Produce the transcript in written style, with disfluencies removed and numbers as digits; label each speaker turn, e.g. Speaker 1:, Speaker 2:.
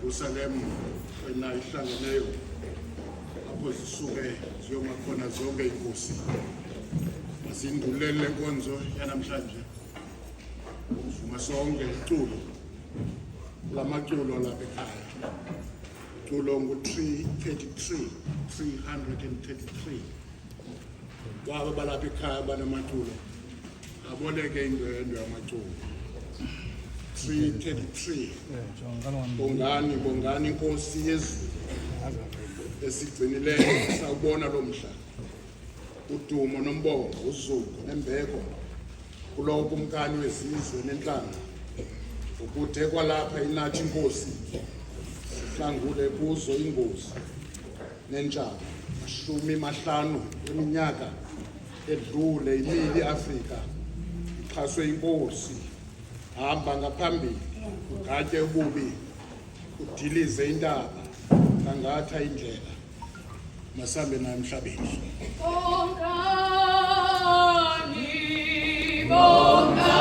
Speaker 1: Jerusalem wena ihlangeneyo apho zisuke ziyoma khona zonke inkosi masindulele lenkonzo yanamhlanje uma sonke iculo lamaculo lapha ekhaya iculo ngu-333 waba balapha ekhaya banamaculo aboleke indwendwe yamaculo 333 Bongani inkosi yezulu esigcinileyo sawubona lo mhla udumo nombongo uzuko nembeko kulowo kumkani wezizwe nenhlanga ukuthe kwalapha inathi inkosi sihlangule kuzo ingozi nenjalo 50 eminyaka edlule ilili Afrika ixhaswe inkosi hamba ngaphambili ugatye ububi udilize intaba kangatha indlela masambe nayo emhlabeni
Speaker 2: Bongani